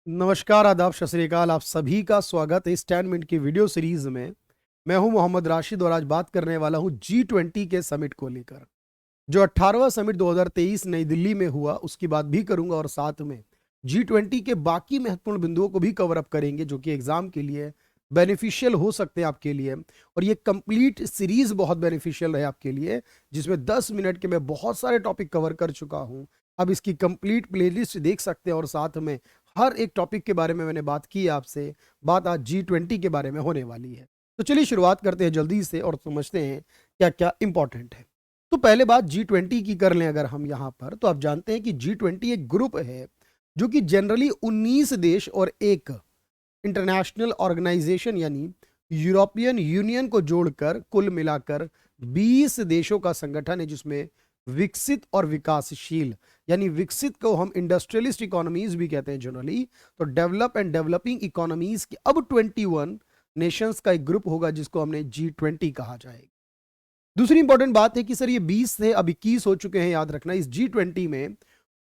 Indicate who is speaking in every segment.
Speaker 1: नमस्कार, आदाब, सत श्री अकाल। आप सभी का स्वागत है इस 10 मिनट की वीडियो सीरीज में। मैं हूं मोहम्मद राशिद और आज बात करने वाला हूं G20 के समिट को लेकर। जो 18वां समिट 2023 नई दिल्ली में हुआ उसकी बात भी करूंगा और साथ में G20 के बाकी महत्वपूर्ण बिंदुओं को भी कवर अप करेंगे जो कि एग्जाम के लिए बेनिफिशियल हो सकते हैं आपके लिए। और ये कंप्लीट सीरीज बहुत बेनिफिशियल है आपके लिए, जिसमें 10 मिनट के मैं बहुत सारे टॉपिक कवर कर चुका हूं। अब इसकी कंप्लीट प्लेलिस्ट देख सकते हैं और साथ में हर एक टॉपिक के बारे में मैंने बात की है आपसे। बात आज G20 के बारे में होने वाली है। तो चलिए शुरुआत करते हैं जल्दी से और समझते हैं क्या क्या इंपॉर्टेंट है। तो पहले बात G20 की कर लें अगर हम यहाँ पर, तो आप जानते हैं कि G20 एक ग्रुप है जो कि जनरली 19 देश और एक इंटरनेशनल ऑर्गेनाइजेशन यानी यूरोपियन यूनियन को जोड़कर कुल मिलाकर 20 देशों का संगठन है, जिसमें विकसित और विकासशील यानी विकसित को हम इंडस्ट्रियलिस्ट इकोनॉमीज भी कहते हैं जनरली, तो डेवलप एंड डेवलपिंग इकोनॉमीज की अब 21 नेशंस का एक ग्रुप होगा जिसको हमने G20 कहा जाएगा। दूसरी इंपॉर्टेंट बात है कि सर ये 20 थे, अब 21 हो चुके हैं। याद रखना इस G20 में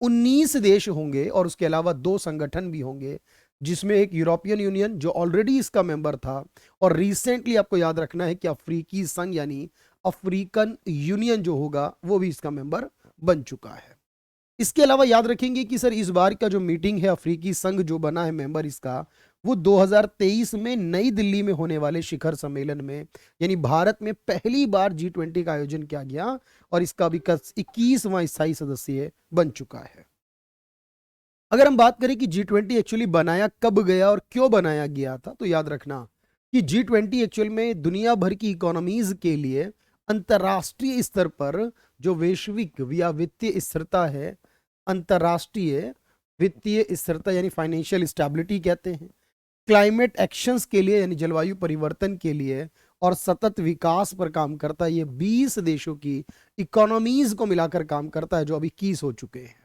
Speaker 1: 19 देश होंगे और उसके अलावा 2 संगठन भी होंगे, जिसमें एक यूरोपियन यूनियन जो ऑलरेडी इसका मेंबर था, और रिसेंटली आपको याद रखना है कि अफ्रीकी संघ यानी अफ्रीकन यूनियन जो होगा वो भी इसका मेंबर बन चुका है। इसके अलावा याद रखेंगे कि सर इस बार का जो मीटिंग है अफ्रीकी संघ जो बना है मेंबर इसका, वो 2023 में नई दिल्ली में होने वाले शिखर सम्मेलन में यानी भारत में पहली बार G20 का आयोजन किया गया और इसका अभी 21वां स्थायी सदस्य बन चुका है। अगर हम बात करें कि G20 एक्चुअली बनाया कब गया और क्यों बनाया गया था, तो याद रखना कि G20 एक्चुअल में दुनिया भर की इकोनॉमीज के लिए अंतर्राष्ट्रीय स्तर पर जो वैश्विक या वित्तीय स्थिरता है, अंतर्राष्ट्रीय वित्तीय स्थिरता यानी फाइनेंशियल स्टेबिलिटी कहते हैं, क्लाइमेट एक्शंस के लिए यानी जलवायु परिवर्तन के लिए, और सतत विकास पर काम करता है। ये 20 देशों की इकोनॉमीज को मिलाकर काम करता है जो अभी 21 हो चुके हैं।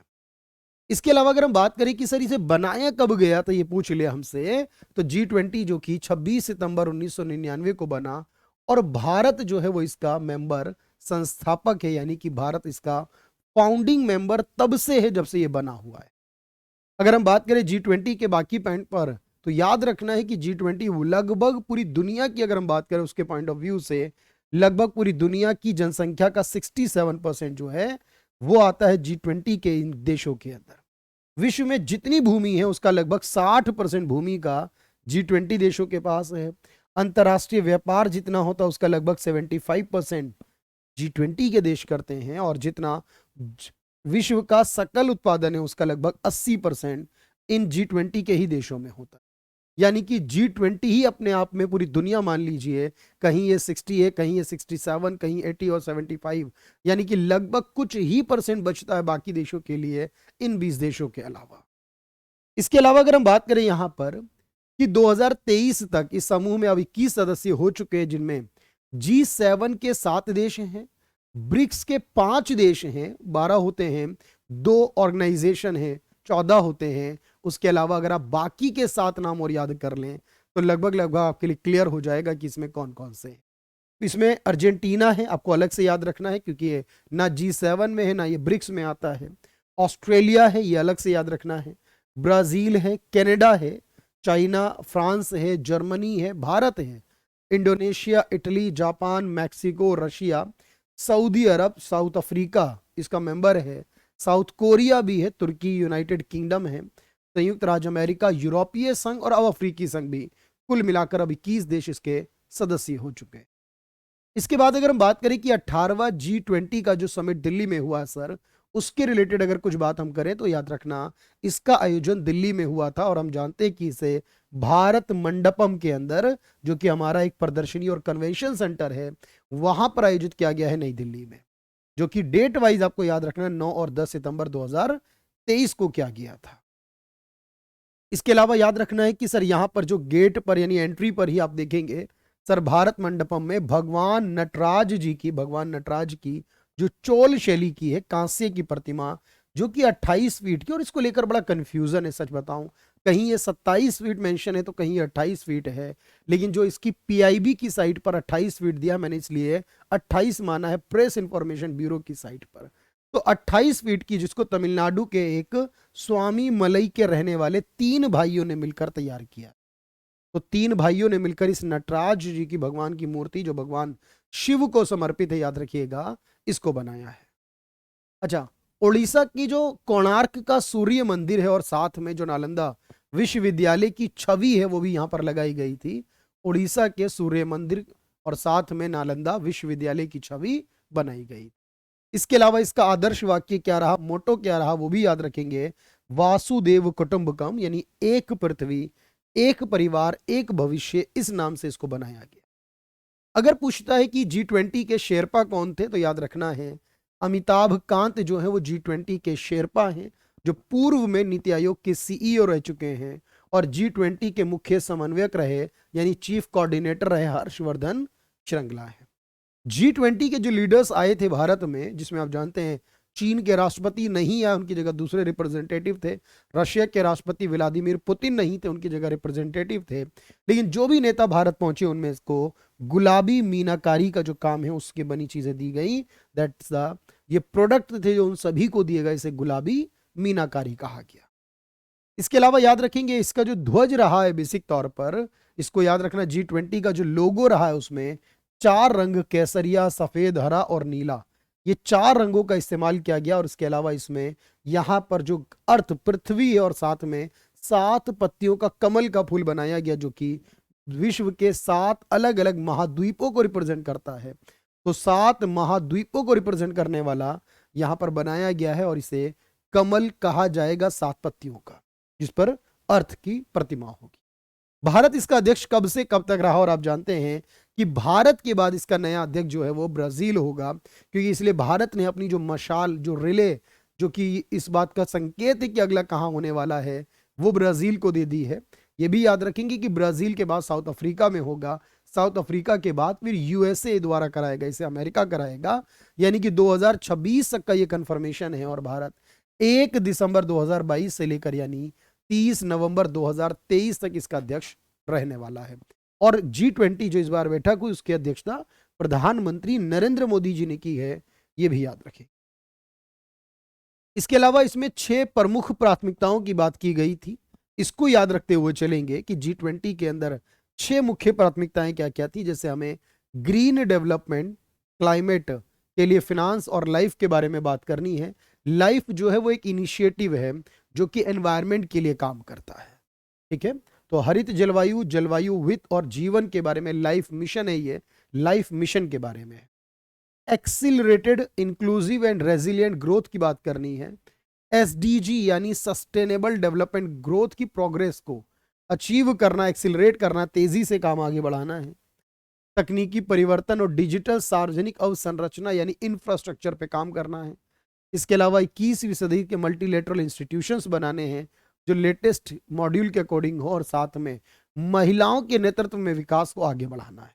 Speaker 1: इसके अलावा अगर हम बात करें कि सर इसे बनाया कब गया, तो ये पूछ लिया हमसे, तो G20 जो कि 26 सितंबर 1999 को बना और भारत जो है वो इसका मेंबर संस्थापक है, यानी कि भारत इसका फाउंडिंग मेंबर तब से है जब से ये बना हुआ है। अगर हम बात करें G20 के बाकी पॉइंट पर, तो याद रखना है कि G20 लगभग पूरी दुनिया की अगर हम बात करें उसके पॉइंट ऑफ व्यू से, लगभग पूरी दुनिया की जनसंख्या का 67% जो है वो आता है G20 के इन देशों के अंदर। विश्व में जितनी भूमि है उसका लगभग 60% भूमि का G20 देशों के पास है। अंतर्राष्ट्रीय व्यापार जितना होता है उसका लगभग 75% G20 के देश करते हैं, और जितना विश्व का सकल उत्पादन है उसका लगभग 80% इन G20 के ही देशों में होता है। यानी कि G20 ही अपने आप में पूरी दुनिया मान लीजिए, कहीं ये 60 है, कहीं ये 67, कहीं 80 और 75, यानी कि लगभग कुछ ही परसेंट बचता है बाकी देशों के लिए इन 20 देशों के अलावा। इसके अलावा अगर हम बात करें यहां पर कि 2023 तक इस समूह में अब 21 सदस्य हो चुके हैं, जिनमें G7 के 7 देश हैं, ब्रिक्स के 5 देश हैं, 12 होते हैं, 2 ऑर्गेनाइजेशन हैं, 14 होते हैं। उसके अलावा अगर आप बाकी के 7 नाम और याद कर लें तो लगभग लगभग आपके लिए क्लियर हो जाएगा कि इसमें कौन कौन से हैं। इसमें अर्जेंटीना है, आपको अलग से याद रखना है क्योंकि ये ना G7 में है ना ये ब्रिक्स में आता है। ऑस्ट्रेलिया है, ये अलग से याद रखना है। ब्राजील है, कनाडा है, चाइना, फ्रांस है, जर्मनी है, भारत है, Indonesia, Italy, Japan, Mexico, Russia, Saudi Arab, South Africa इसका मेंबर है, साउथ कोरिया भी है, तुर्की, यूनाइटेड किंगडम है, संयुक्त राज्य अमेरिका, यूरोपीय संघ और अब अफ्रीकी संघ भी। कुल मिलाकर अब 21 देश इसके सदस्य हो चुके हैं। इसके बाद अगर हम बात करें कि 18वां G20 का जो समिट दिल्ली में हुआ सर, उसके रिलेटेड अगर कुछ बात हम करें तो याद रखना इसका आयोजन दिल्ली में हुआ था, और हम जानते हैं कि इसे भारत मंडपम के अंदर, जो कि हमारा एक प्रदर्शनी और कन्वेंशन सेंटर है, वहां पर आयोजित किया गया है नई दिल्ली में, जो कि डेट वाइज आपको याद रखना 9 और 10 सितंबर 2023 को किया गया था। इसके अलावा याद रखना है कि सर यहां पर जो गेट पर यानी एंट्री पर ही आप देखेंगे सर, भारत मंडपम में भगवान नटराज की जो चोल शैली की है कांस्य की प्रतिमा, जो कि 28 फीट की, और इसको लेकर बड़ा कंफ्यूजन है सच बताऊं, कहीं ये 27 फीट मेंशन है तो कहीं 28 फीट है, लेकिन जो इसकी पीआईबी की साइट पर 28 फीट दिया मैंने इसलिए 28 माना है, प्रेस इंफॉर्मेशन ब्यूरो की साइट पर। तो 28 फीट की, जिसको तमिलनाडु के एक स्वामी मलई के रहने वाले 3 भाइयों ने मिलकर तैयार किया। तो 3 भाइयों ने मिलकर इस नटराज जी की भगवान की मूर्ति, जो भगवान शिव को समर्पित है, याद रखिएगा, इसको बनाया है। अच्छा, उड़ीसा की जो कोणार्क का सूर्य मंदिर है और साथ में जो नालंदा विश्वविद्यालय की छवि है वो भी यहां पर लगाई गई थी। उड़ीसा के सूर्य मंदिर और साथ में नालंदा विश्वविद्यालय की छवि बनाई गई। इसके अलावा इसका आदर्श वाक्य क्या रहा, मोटो क्या रहा, वो भी याद रखेंगे। वासुदेव कुटुंबकम, यानी एक पृथ्वी, एक परिवार, एक भविष्य, इस नाम से इसको बनाया गया। अगर पूछता है कि G20 के शेरपा कौन थे, तो याद रखना है अमिताभ कांत जो है वो G20 के शेरपा हैं, जो पूर्व में नीति आयोग के सीईओ रह चुके हैं और G20 के मुख्य समन्वयक रहे, यानी चीफ कोऑर्डिनेटर रहे हर्षवर्धन श्रृंगला है। G20 के जो लीडर्स आए थे भारत में, जिसमें आप जानते हैं चीन के राष्ट्रपति नहीं आए, उनकी जगह दूसरे रिप्रेजेंटेटिव थे। रशिया के राष्ट्रपति व्लादिमीर पुतिन नहीं थे, उनकी जगह रिप्रेजेंटेटिव थे। लेकिन जो भी नेता भारत पहुंचे उनमें इसको गुलाबी मीनाकारी का जो काम है उसके बनी चीजें दी गई। दैट्स द, ये प्रोडक्ट थे जो उन सभी को दिए गए, इसे गुलाबी मीनाकारी कहा गया। इसके अलावा याद रखेंगे इसका जो ध्वज रहा है बेसिक तौर पर, इसको याद रखना, G20 का जो लोगो रहा है उसमें 4 रंग, केसरिया, सफेद, हरा और नीला, ये 4 रंगों का इस्तेमाल किया गया। और इसके अलावा इसमें यहां पर जो अर्थ पृथ्वी है और साथ में 7 पत्तियों का कमल का फूल बनाया गया, जो कि विश्व के 7 अलग अलग महाद्वीपों को रिप्रेजेंट करता है। तो 7 महाद्वीपों को रिप्रेजेंट करने वाला यहां पर बनाया गया है और इसे कमल कहा जाएगा, 7 पत्तियों का, जिस पर अर्थ की प्रतिमा होगी। भारत इसका अध्यक्ष कब से कब तक रहा, और आप जानते हैं कि भारत के बाद इसका नया अध्यक्ष जो है वो ब्राजील होगा, क्योंकि इसलिए भारत ने अपनी जो मशाल, जो रिले, जो कि इस बात का संकेत है कि अगला कहां होने वाला है, वो ब्राजील को दे दी है। ये भी याद रखेंगे कि ब्राजील के बाद साउथ अफ्रीका में होगा, साउथ अफ्रीका के बाद फिर यूएसए द्वारा कराएगा, इसे अमेरिका कराएगा। यानी कि 2026 तक का ये कंफर्मेशन है और भारत 1 दिसंबर 2022 से लेकर यानी 30 नवंबर 2023 तक इसका अध्यक्ष रहने वाला है। और G20 जो इस बार बैठक हुई उसकी अध्यक्षता प्रधानमंत्री नरेंद्र मोदी जी ने की है, यह भी याद रखें। इसके अलावा इसमें 6 प्रमुख प्राथमिकताओं की बात की गई थी, इसको याद रखते हुए चलेंगे कि G20 के अंदर 6 मुख्य प्राथमिकताएं क्या क्या थी। जैसे हमें ग्रीन डेवलपमेंट, क्लाइमेट के लिए फिनांस और लाइफ के बारे में बात करनी है। लाइफ जो है वो एक इनिशिएटिव है जो कि एनवायरनमेंट के लिए काम करता है, ठीक है। तो हरित जलवायु, जलवायु वित्त और जीवन के बारे में लाइफ मिशन है, ये लाइफ मिशन के बारे में। Accelerated inclusive and resilient growth की बात करनी है। SDG यानी सस्टेनेबल डेवलपमेंट ग्रोथ की प्रोग्रेस को अचीव करना, एक्सिलरेट करना, तेजी से काम आगे बढ़ाना है। तकनीकी परिवर्तन और डिजिटल सार्वजनिक अवसंरचना यानी इंफ्रास्ट्रक्चर पे काम करना है। इसके अलावा 21वीं सदी के मल्टीलेटरल इंस्टीट्यूशंस बनाने हैं जो लेटेस्ट मॉड्यूल के अकॉर्डिंग हो, और साथ में महिलाओं के नेतृत्व में विकास को आगे बढ़ाना है।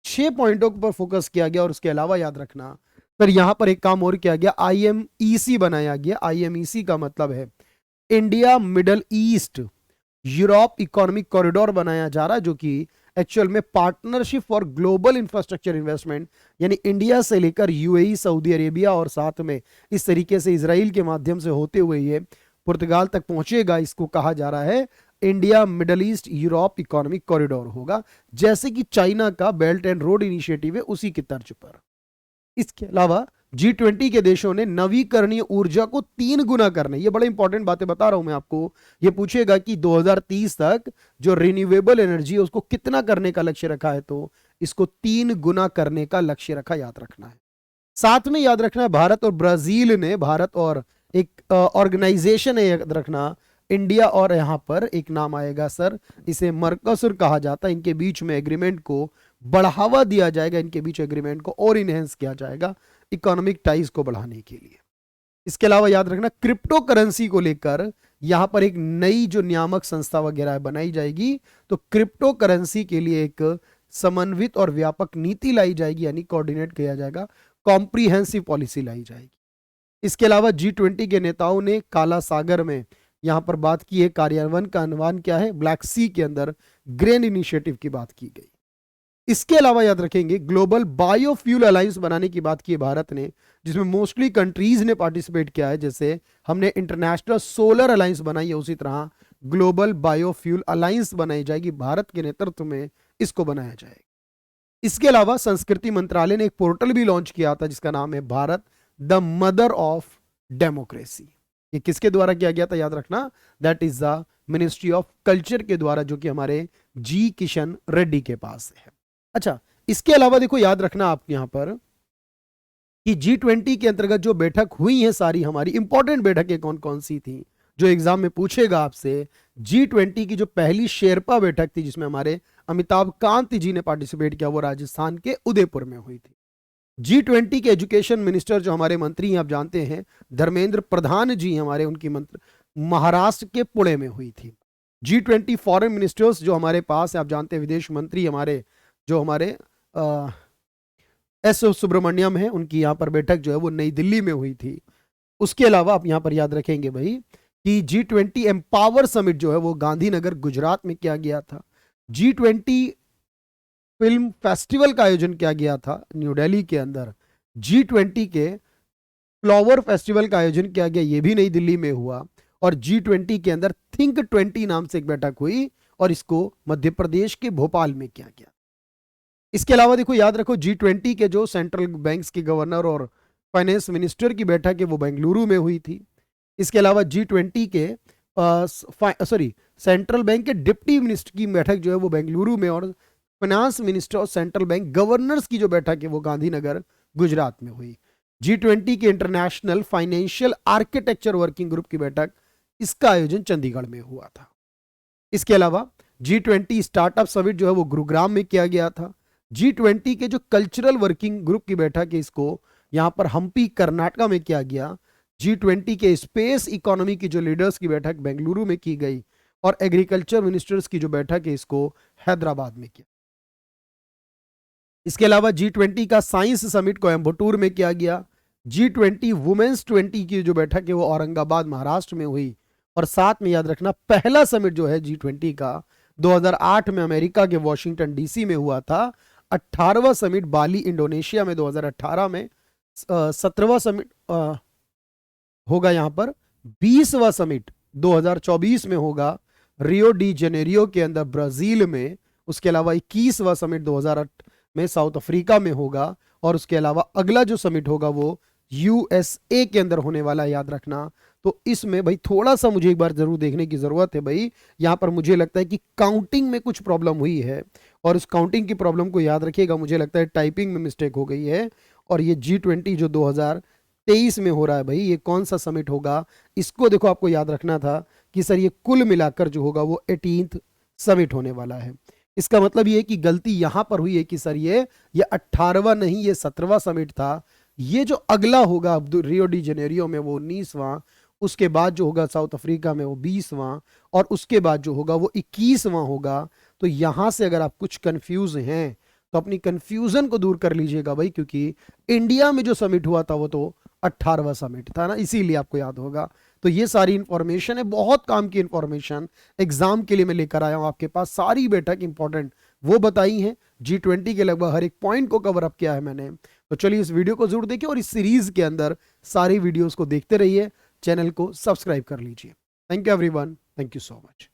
Speaker 1: 6 पॉइंटों पर फोकस किया गया। और उसके अलावा याद रखना फिर यहां पर एक काम और किया गया, IMEC बनाया गया। IMEC का मतलब है India middle east Europe economic corridor बनाया जा रहा है, जो कि एक्चुअल में partnership for global infrastructure investment, यानी इंडिया से लेकर UAE, सऊदी अरेबिया और साथ में इस तरीके से इजराइल के माध्यम से होते हुए ये पुर्तगाल तक पहुंचेगा। इसको कहा जा रहा है India middle east Europe economic corridor होगा, जैसे कि चाइना का बेल्ट एंड रोड इनिशिएटिव है उसी की तर्ज पर। इसके अलावा G20 के देशों ने नवीकरणीय ऊर्जा को 3 गुना करने, ये बड़े इंपॉर्टेंट बातें बता रहा हूं मैं आपको। ये पूछेगा कि 2030 तक जो रिन्यूएबल एनर्जी है उसको कितना करने का लक्ष्य रखा है, तो इसको 3 गुना करने का लक्ष्य रखा, याद रखना है। साथ में याद रखना है भारत और ब्राजील ने, भारत और एक ऑर्गेनाइजेशन है याद रखना, इंडिया और यहां पर एक नाम आएगा सर, इसे मर्कोसुर कहा जाता है। इनके बीच में एग्रीमेंट को बढ़ावा दिया जाएगा, इनके बीच एग्रीमेंट को और इनहेंस किया जाएगा इकोनॉमिक टाइज को बढ़ाने के लिए। इसके अलावा याद रखना क्रिप्टो करेंसी को लेकर यहां पर एक नई जो नियामक संस्था वगैरह बनाई जाएगी, तो क्रिप्टो करेंसी के लिए एक समन्वित और व्यापक नीति लाई जाएगी, यानी कोऑर्डिनेट किया जाएगा, कॉम्प्रिहेंसिव पॉलिसी लाई जाएगी। इसके अलावा G20 के नेताओं ने काला सागर में यहां पर बात की है, कार्यान्वयन का अनुमान क्या है, ब्लैक सी के अंदर ग्रेन इनिशिएटिव की बात की गई। इसके अलावा याद रखेंगे ग्लोबल बायोफ्यूल अलायंस बनाने की बात की है भारत ने, जिसमें मोस्टली कंट्रीज ने पार्टिसिपेट किया है। जैसे हमने इंटरनेशनल सोलर अलायंस बनाई है, उसी तरह ग्लोबल बायोफ्यूल अलायंस बनाई जाएगी, भारत के नेतृत्व में इसको बनाया जाएगा। इसके अलावा संस्कृति मंत्रालय ने एक पोर्टल भी लॉन्च किया था जिसका नाम है Bharat the mother of democracy. ये किसके द्वारा किया गया था याद रखना, that is the ministry of culture के द्वारा, जो कि हमारे जी किशन रेड्डी के पास है। अच्छा, इसके अलावा देखो याद रखना आप यहां पर कि G20 के अंतर्गत जो बैठक हुई है सारी हमारी इंपॉर्टेंट बैठकें कौन कौन सी थी, जो एग्जाम में पूछेगा आपसे। G20 की जो पहली शेरपा बैठक थी जिसमें हमारे अमिताभ कांत जी ने पार्टिसिपेट किया, वो राजस्थान के उदयपुर में हुई थी। G20 के एजुकेशन मिनिस्टर जो हमारे मंत्री हैं आप जानते हैं धर्मेंद्र प्रधान जी हमारे, उनकी मंत्र महाराष्ट्र के पुणे में हुई थी। G20 फॉरेन मिनिस्टर्स जो हमारे पास है आप जानते हैं, विदेश मंत्री हमारे जो हमारे एस सुब्रमण्यम है, उनकी यहाँ पर बैठक जो है वो नई दिल्ली में हुई थी। उसके अलावा आप यहाँ पर याद रखेंगे भाई कि G20 एम्पावर समिट जो है वो गांधीनगर गुजरात में किया गया था। G20 फिल्म फेस्टिवल का आयोजन किया गया था न्यू दिल्ली के अंदर। G20 के फ्लावर फेस्टिवल का आयोजन किया गया, ये भी नई दिल्ली में हुआ। और G20 के अंदर थिंक 20 नाम से एक बैठक हुई और इसको मध्य प्रदेश के भोपाल में किया गया। इसके अलावा देखो याद रखो G20 के जो सेंट्रल बैंक्स के गवर्नर और फाइनेंस मिनिस्टर की बैठक है वो बेंगलुरु में हुई थी। इसके अलावा G20 के सेंट्रल बैंक के डिप्टी मिनिस्टर की बैठक जो है वो बेंगलुरु में, और फाइनेंस मिनिस्टर और सेंट्रल बैंक गवर्नर्स की जो बैठक है वो गांधीनगर गुजरात में हुई। G20 के international financial architecture working group की बैठक, इसका आयोजन चंडीगढ़ में हुआ था। इसके अलावा G20 स्टार्टअप समिट जो है वो गुरुग्राम में किया गया था। G20 के जो कल्चरल वर्किंग ग्रुप की बैठक है इसको यहां पर हम्पी कर्नाटका में किया गया। G20 के स्पेस इकोनॉमी की जो लीडर्स की बैठक बेंगलुरु में की गई, और एग्रीकल्चर मिनिस्टर्स की जो बैठक है इसको हैदराबाद में किया। इसके अलावा G20 का साइंस समिट कोयम्बटूर में किया गया। G20 वुमेन्स 20 की जो बैठक है वो औरंगाबाद महाराष्ट्र में हुई। और साथ में याद रखना पहला समिट जो है G20 का 2008 में अमेरिका के वॉशिंगटन डीसी में हुआ था। 18वां समिट बाली इंडोनेशिया में 2018 में, 17वां समिट होगा यहाँ पर, 20वां समिट 2024 में होगा रियो डी जेनेरियो के अंदर ब्राजील में। उसके अलावा 21वां समिट 2008 में साउथ अफ्रीका में होगा। और उसके अलावा अगला जो समिट होगा वो यूएसए के अंदर होने वाला है, याद रखना। तो इसमें भाई थोड़ा सा मुझे एक बार जरूर देखने की जरूरत है भाई, यहां पर मुझे लगता है कि काउंटिंग में कुछ प्रॉब्लम हुई है, और उस काउंटिंग की प्रॉब्लम को याद रखिएगा। मुझे लगता है टाइपिंग में मिस्टेक हो गई है। और ये G20 जो 2023 में हो रहा है भाई, ये कौन सा समिट होगा, इसको देखो आपको याद रखना था कि सर ये कुल मिलाकर जो होगा वो 18th समिट होने वाला है। इसका मतलब ये है कि गलती यहां पर हुई है कि सर ये 18वां नहीं, ये 17वां समिट था। ये जो अगला होगा रियो डी जेनेरियो में वो 19वां, उसके बाद जो होगा साउथ अफ्रीका में वो 20वां, और उसके बाद जो होगा वो 21वां होगा। तो यहां से अगर आप कुछ कंफ्यूज हैं तो अपनी कंफ्यूजन को दूर कर लीजिएगा भाई, क्योंकि इंडिया में जो समिट हुआ था वो तो 18वां समिट था ना, इसीलिए आपको याद होगा। तो ये सारी इंफॉर्मेशन है, बहुत काम की इंफॉर्मेशन एग्जाम के लिए मैं लेकर आया हूं आपके पास। सारी बैठक इंपॉर्टेंट वो बताई है, G20 के लगभग हर एक पॉइंट को कवर अप किया है मैंने। तो चलिए इस वीडियो को जरूर देखिए, और इस सीरीज के अंदर सारी वीडियोस को देखते रहिए। चैनल को सब्सक्राइब कर लीजिए। Thank you everyone, thank you so much.